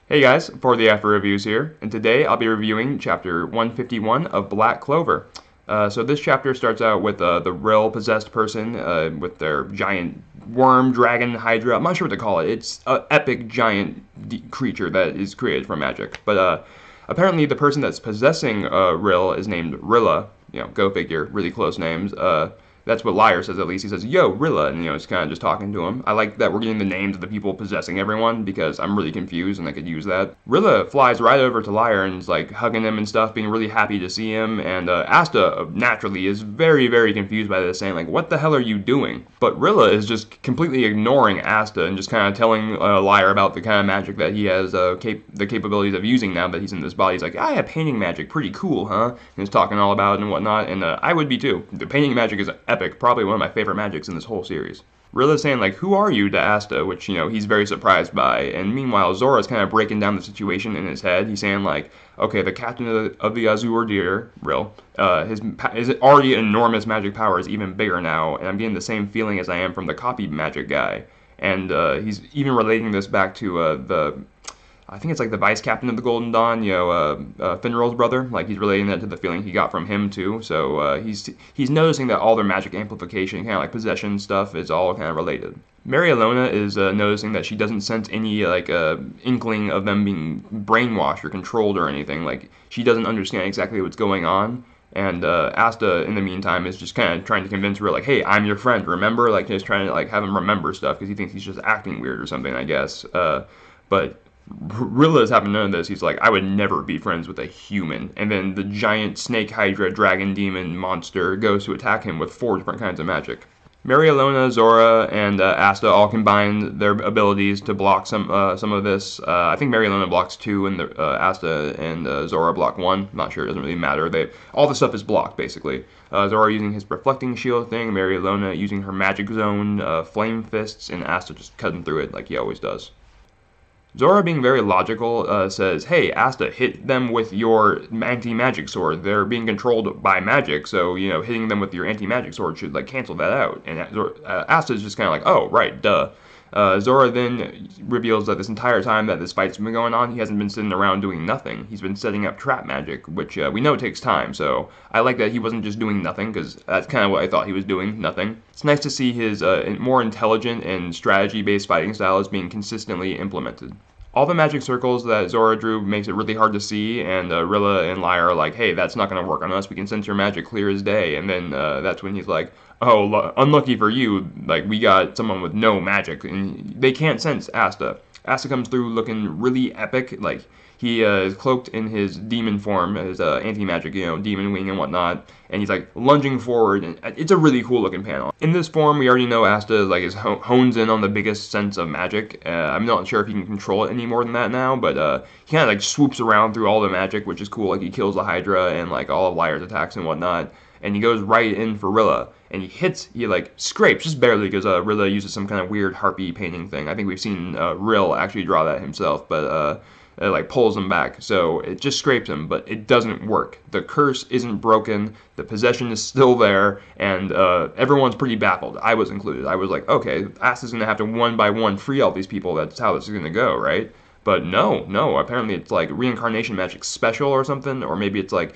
Hey guys, ForTheAfro Reviews here, and today I'll be reviewing chapter 151 of Black Clover. So this chapter starts out with the Rill possessed person with their giant worm, dragon, hydra. I'm not sure what to call it. It's an epic giant creature that is created from magic. But apparently the person that's possessing Rill is named Rilla. Go figure, really close names. That's what Liar says at least. He says, "Yo, Rilla," and it's kind of just talking to him. I like that we're getting the names of the people possessing everyone because I'm really confused and I could use that. Rilla flies right over to Liar and is like hugging him and stuff, being really happy to see him. And Asta naturally is very, very confused by this, saying like, "What the hell are you doing?" But Rilla is just completely ignoring Asta and just kind of telling Liar about the kind of magic that he has the capabilities of using now that he's in this body. He's like, "I have painting magic, pretty cool, huh?" And he's talking all about it and whatnot. And I would be too. The painting magic is epic, probably one of my favorite magics in this whole series. Rilla's saying like, "Who are you?" to Asta, which he's very surprised by. And meanwhile, Zora's kind of breaking down the situation in his head. He's saying like, "Okay, the captain of the Azure Deer, Rill, his already enormous magic power is even bigger now, and I'm getting the same feeling as I am from the copy magic guy." And he's even relating this back to I think it's like the vice captain of the Golden Dawn, Finral's brother. Like he's relating that to the feeling he got from him too. So he's noticing that all their magic amplification, kind of like possession stuff, is all kind of related. Mary Alona is noticing that she doesn't sense any inkling of them being brainwashed or controlled or anything. Like she doesn't understand exactly what's going on. And Asta, in the meantime, is just kind of trying to convince her, like, "Hey, I'm your friend, remember?" Like, just trying to like have him remember stuff because he thinks he's just acting weird or something, I guess. But Rilla's having none of this. He's like, "I would never be friends with a human." And then the giant snake hydra dragon demon monster goes to attack him with 4 different kinds of magic. Mary Alona, Zora, and Asta all combine their abilities to block some of this. I think Mary Alona blocks 2, and Asta and Zora block 1. Not sure, it doesn't really matter. All the stuff is blocked, basically. Zora using his reflecting shield thing, Mary Alona using her magic zone, flame fists, and Asta just cutting through it like he always does. Zora, being very logical, says, "Hey, Asta, hit them with your anti-magic sword. They're being controlled by magic, so, hitting them with your anti-magic sword should, cancel that out." And Asta's just kind of like, "Oh, right, duh." Zora then reveals that this entire time that this fight's been going on, he hasn't been sitting around doing nothing. He's been setting up trap magic, which we know takes time, so I like that he wasn't just doing nothing, because that's kind of what I thought he was doing, nothing. It's nice to see his more intelligent and strategy-based fighting style is being consistently implemented. All the magic circles that Zora drew makes it really hard to see, and Rilla and Liar are like, "Hey, that's not going to work on us. We can sense your magic clear as day." And then that's when he's like, "Oh, unlucky for you, like we got someone with no magic." And they can't sense Asta. Asta comes through looking really epic, like he is cloaked in his demon form, his anti-magic, demon wing and whatnot, and he's like lunging forward, and it's a really cool looking panel. In this form, we already know Asta hones in on the biggest sense of magic. I'm not sure if he can control it any more than that now, but he kind of like swoops around through all the magic, which is cool. Like he kills the Hydra and like all of Liar's attacks and whatnot, and he goes right in for Rilla. And he scrapes, just barely, because Rilla uses some kind of weird harpy painting thing. I think we've seen Rill actually draw that himself, but it pulls him back. So it just scrapes him, but it doesn't work. The curse isn't broken, the possession is still there, and everyone's pretty baffled. I was included. I was like, okay, Asta's going to have to one by one free all these people. That's how this is going to go, right? But no, apparently it's like reincarnation magic special or something, or maybe it's like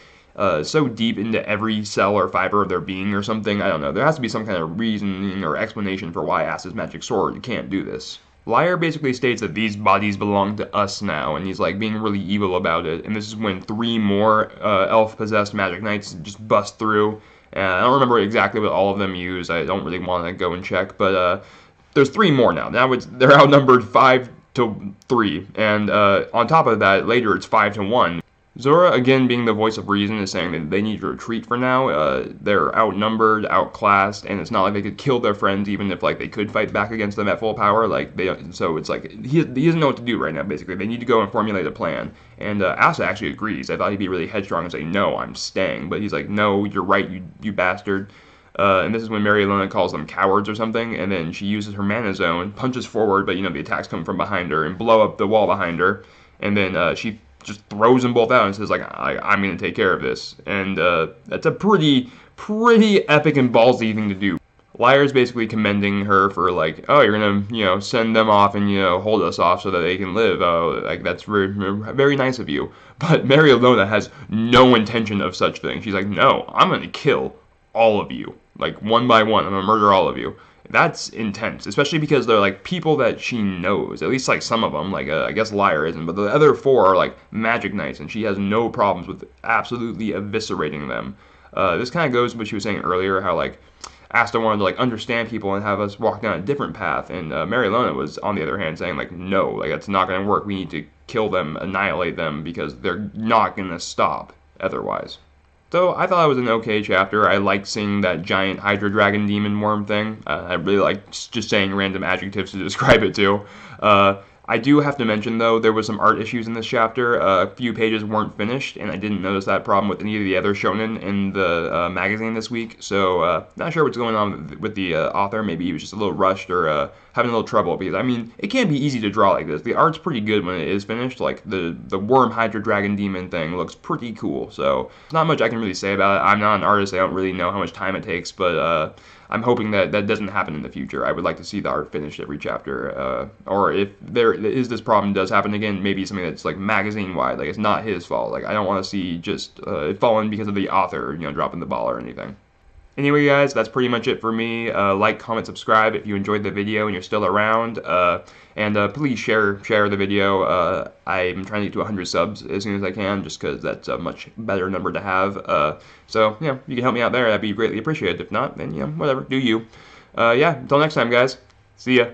so deep into every cell or fiber of their being or something. I don't know. There has to be some kind of reasoning or explanation for why Asta's magic sword can't do this. Liar basically states that these bodies belong to us now, and he's like being really evil about it. And this is when 3 more elf-possessed magic knights just bust through. I don't remember exactly what all of them use. I don't really want to go and check, but there's 3 more now. Now they're outnumbered 5-3, and on top of that, later it's 5-1. Zora, again being the voice of reason, is saying that they need to retreat for now. They're outnumbered, outclassed, and it's not like they could kill their friends even if they could fight back against them at full power. So it's like he doesn't know what to do right now. Basically, they need to go and formulate a plan. And Asta actually agrees. I thought he'd be really headstrong and say, "No, I'm staying," but he's like, "No, you're right, you bastard." And this is when Mary Alona calls them cowards or something, and then she uses her mana zone, punches forward, but the attacks come from behind her and blow up the wall behind her, and then she just throws them both out and says I'm going to take care of this. And that's a pretty epic and ballsy thing to do. Liar's basically commending her for like, oh, you're gonna, send them off and hold us off so that they can live. Oh, like that's very, very nice of you. But Mary Ilona has no intention of such thing. She's like, no, I'm gonna kill all of you, like one by one. I'm gonna murder all of you. That's intense, especially because they're like people that she knows. At least like some of them, like I guess Liar isn't, but the other four are like magic knights, and she has no problems with absolutely eviscerating them. This kind of goes to what she was saying earlier, how like Asta wanted to like understand people and have us walk down a different path, and Mary Lona was on the other hand saying like, no, like that's not going to work. We need to kill them, annihilate them, because they're not going to stop otherwise. So I thought it was an okay chapter. I liked seeing that giant Hydra Dragon Demon Worm thing. I really liked just saying random adjectives to describe it too. I do have to mention though, there was some art issues in this chapter. A few pages weren't finished, and I didn't notice that problem with any of the other shonen in the magazine this week. So not sure what's going on with the author. Maybe he was just a little rushed or having a little trouble, because I mean it can be easy to draw like this. The art's pretty good when it is finished. Like the worm Hydra Dragon Demon thing looks pretty cool. So not much I can really say about it. I'm not an artist. I don't really know how much time it takes, but I'm hoping that that doesn't happen in the future. I would like to see the art finished every chapter. Or if there is this problem does happen again, maybe something that's like magazine wide. Like it's not his fault. Like I don't want to see just it falling because of the author, dropping the ball or anything. Anyway, guys, that's pretty much it for me. Like, comment, subscribe if you enjoyed the video and you're still around. And please share the video. I'm trying to get to 100 subs as soon as I can, just because that's a much better number to have. So, yeah, you can help me out there. That'd be greatly appreciated. If not, then, whatever. Do you. Yeah, until next time, guys. See ya.